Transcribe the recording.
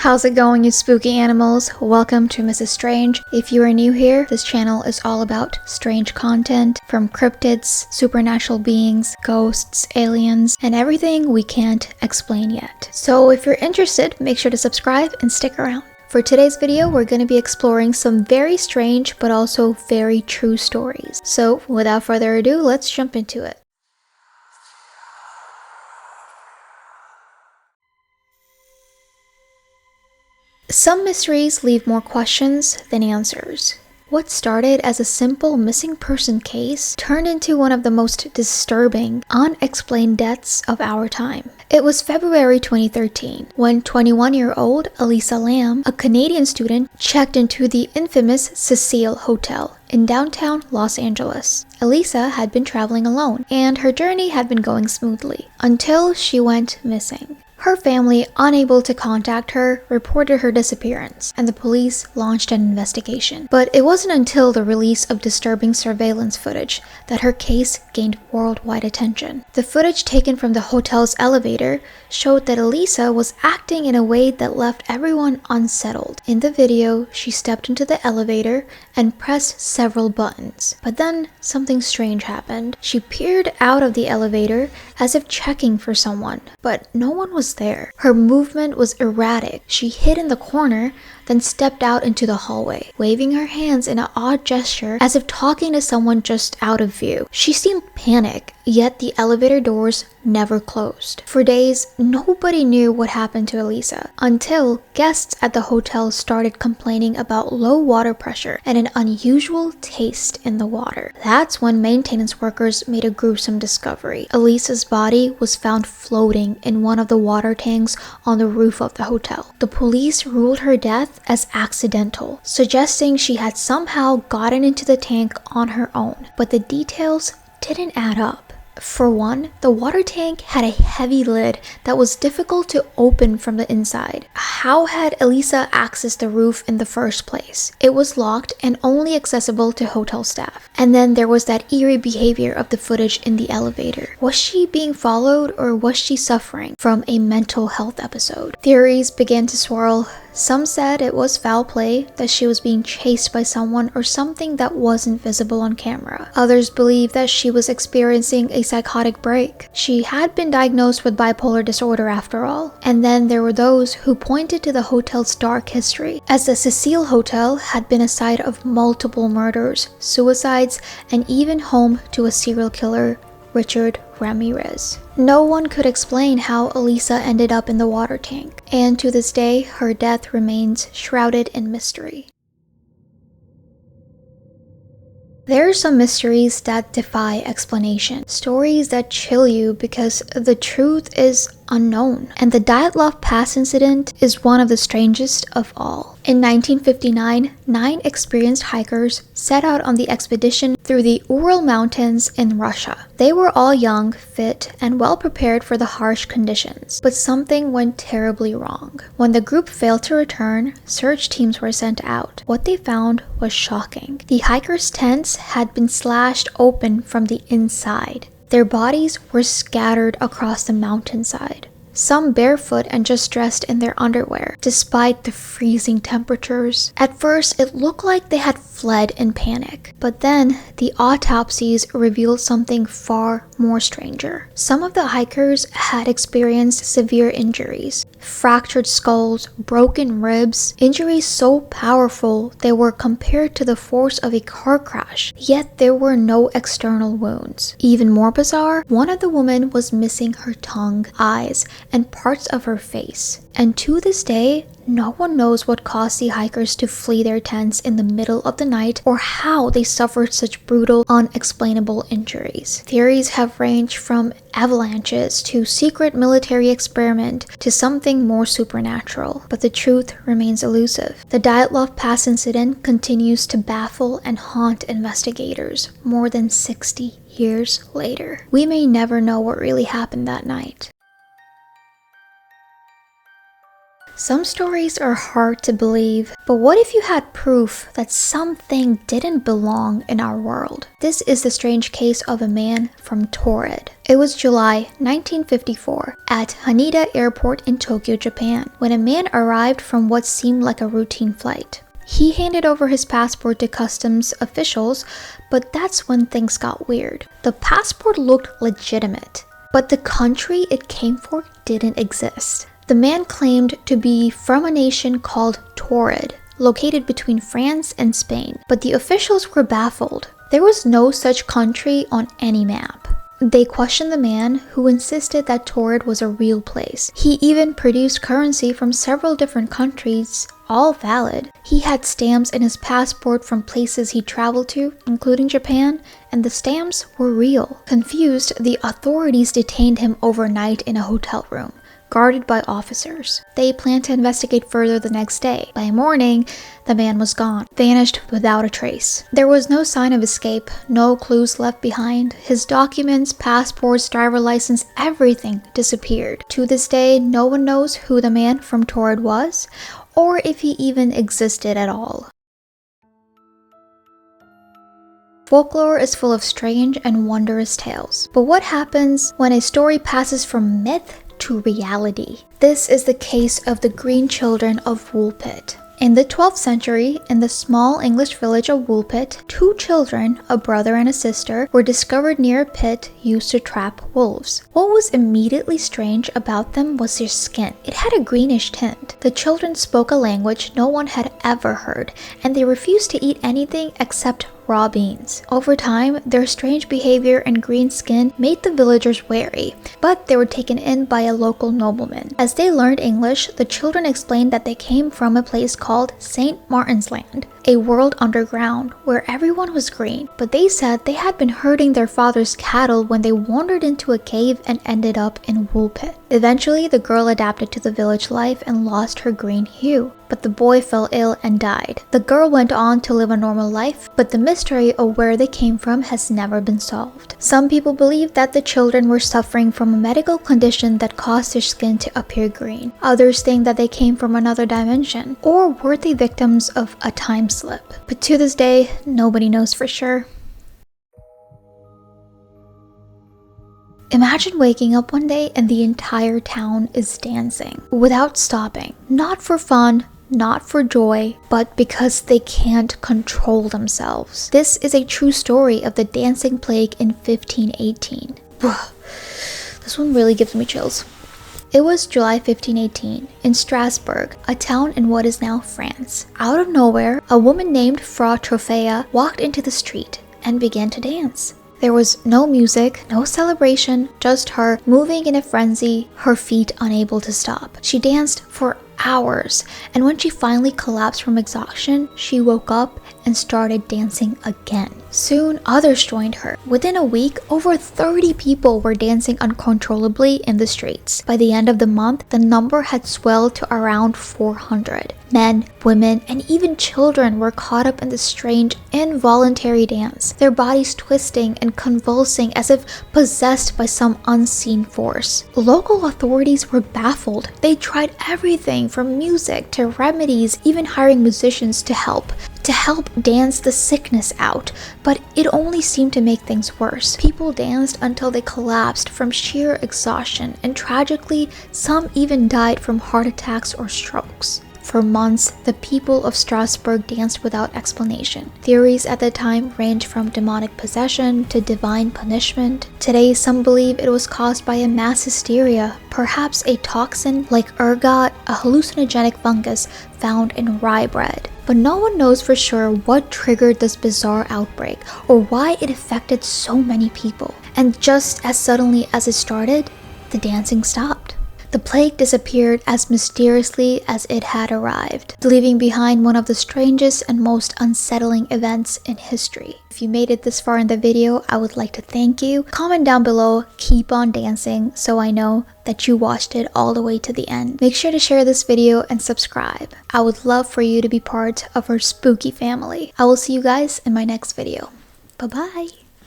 How's it going, you spooky animals? Welcome to Mrs. Strange. If you are new here, this channel is all about strange content from cryptids, supernatural beings, ghosts, aliens, and everything we can't explain yet. So if you're interested, make sure to subscribe and stick around. For today's video, we're going to be exploring some very strange but also very true stories. So without further ado, let's jump into it. Some mysteries leave more questions than answers. What started as a simple missing person case turned into one of the most disturbing, unexplained deaths of our time. It was February 2013 when 21-year-old Elisa Lam, a Canadian student, checked into the infamous Cecil Hotel in downtown Los Angeles. Elisa had been traveling alone, and her journey had been going smoothly until she went missing. Her family, unable to contact her, reported her disappearance, and the police launched an investigation. But it wasn't until the release of disturbing surveillance footage that her case gained worldwide attention. The footage taken from the hotel's elevator showed that Elisa was acting in a way that left everyone unsettled. In the video, she stepped into the elevator and pressed several buttons. But then something strange happened. She peered out of the elevator as if checking for someone, but no one was there. Her movement was erratic. She hid in the corner, then stepped out into the hallway, waving her hands in an odd gesture as if talking to someone just out of view. She seemed panicked, yet the elevator doors never closed. For days, nobody knew what happened to Elisa, until guests at the hotel started complaining about low water pressure and an unusual taste in the water. That's when maintenance workers made a gruesome discovery. Elisa's body was found floating in one of the water tanks on the roof of the hotel. The police ruled her death as accidental, suggesting she had somehow gotten into the tank on her own, but the details didn't add up. For one, the water tank had a heavy lid that was difficult to open from the inside. How had Elisa accessed the roof in the first place? It was locked and only accessible to hotel staff. And then there was that eerie behavior of the footage in the elevator. Was she being followed, or was she suffering from a mental health episode? Theories began to swirl. Some said it was foul play, that she was being chased by someone or something that wasn't visible on camera. Others believed that she was experiencing a psychotic break. She had been diagnosed with bipolar disorder after all. And then there were those who pointed to the hotel's dark history, as the Cecil Hotel had been a site of multiple murders, suicides, and even home to a serial killer, Richard Ramirez. No one could explain how Elisa ended up in the water tank, and to this day, her death remains shrouded in mystery. There are some mysteries that defy explanation, stories that chill you because the truth is unknown, and the Dyatlov Pass incident is one of the strangest of all. In 1959, 9 experienced hikers set out on the expedition through the Ural Mountains in Russia. They were all young, fit, and well prepared for the harsh conditions, but something went terribly wrong. When the group failed to return, search teams were sent out. What they found was shocking. The hikers' tents had been slashed open from the inside. Their bodies were scattered across the mountainside, some barefoot and just dressed in their underwear, despite the freezing temperatures. At first, it looked like they had fled in panic, but then the autopsies revealed something far more stranger. Some of the hikers had experienced severe injuries, fractured skulls, broken ribs, injuries so powerful they were compared to the force of a car crash, yet there were no external wounds. Even more bizarre, one of the women was missing her tongue, eyes, and parts of her face. And to this day, no one knows what caused the hikers to flee their tents in the middle of the night or how they suffered such brutal, unexplainable injuries. Theories have ranged from avalanches to secret military experiment to something more supernatural, but the truth remains elusive. The Dyatlov Pass incident continues to baffle and haunt investigators more than 60 years later. We may never know what really happened that night. Some stories are hard to believe, but what if you had proof that something didn't belong in our world? This is the strange case of a man from Taured. It was July 1954 at Haneda Airport in Tokyo, Japan, when a man arrived from what seemed like a routine flight. He handed over his passport to customs officials, but that's when things got weird. The passport looked legitimate, but the country it came for didn't exist. The man claimed to be from a nation called Taured, located between France and Spain, but the officials were baffled. There was no such country on any map. They questioned the man, who insisted that Taured was a real place. He even produced currency from several different countries, all valid. He had stamps in his passport from places he traveled to, including Japan, and the stamps were real. Confused, the authorities detained him overnight in a hotel room, guarded by officers. They planned to investigate further the next day. By morning, the man was gone, vanished without a trace. There was no sign of escape, no clues left behind. His documents, passports, driver license, everything disappeared. To this day, no one knows who the man from Taured was, or if he even existed at all. Folklore is full of strange and wondrous tales. But what happens when a story passes from myth to reality? This is the case of the Green Children of Woolpit. In the 12th century, in the small English village of Woolpit, two children, a brother and a sister, were discovered near a pit used to trap wolves. What was immediately strange about them was their skin. It had a greenish tint. The children spoke a language no one had ever heard, and they refused to eat anything except raw beans. Over time, their strange behavior and green skin made the villagers wary, but they were taken in by a local nobleman. As they learned English, the children explained that they came from a place called St. Martin's Land, a world underground where everyone was green, but they said they had been herding their father's cattle when they wandered into a cave and ended up in Woolpit. Eventually, the girl adapted to the village life and lost her green hue, but the boy fell ill and died. The girl went on to live a normal life, but the mystery of where they came from has never been solved. Some people believe that the children were suffering from a medical condition that caused their skin to appear green. Others think that they came from another dimension, or were they victims of a time slip? But to this day, nobody knows for sure. Imagine waking up one day and the entire town is dancing without stopping. Not for fun, not for joy, but because they can't control themselves. This is a true story of the dancing plague in 1518. This one really gives me chills. It was July 1518 in Strasbourg, a town in what is now France. Out of nowhere, a woman named Frau Trophea walked into the street and began to dance. There was no music, no celebration, just her moving in a frenzy, her feet unable to stop. She danced for hours, and when she finally collapsed from exhaustion, she woke up and started dancing again. Soon, others joined her. Within a week, over 30 people were dancing uncontrollably in the streets. By the end of the month, the number had swelled to around 400. Men, women, and even children were caught up in this strange, involuntary dance, their bodies twisting and convulsing as if possessed by some unseen force. Local authorities were baffled. They tried everything from music to remedies, even hiring musicians to help dance the sickness out, but it only seemed to make things worse. People danced until they collapsed from sheer exhaustion, and tragically, some even died from heart attacks or strokes. For months, the people of Strasbourg danced without explanation. Theories at the time ranged from demonic possession to divine punishment. Today, some believe it was caused by a mass hysteria, perhaps a toxin like ergot, a hallucinogenic fungus found in rye bread. But no one knows for sure what triggered this bizarre outbreak or why it affected so many people. And just as suddenly as it started, the dancing stopped. The plague disappeared as mysteriously as it had arrived, leaving behind one of the strangest and most unsettling events in history. If you made it this far in the video, I would like to thank you. Comment down below, keep on dancing, so I know that you watched it all the way to the end. Make sure to share this video and subscribe. I would love for you to be part of our spooky family. I will see you guys in my next video. Bye-bye.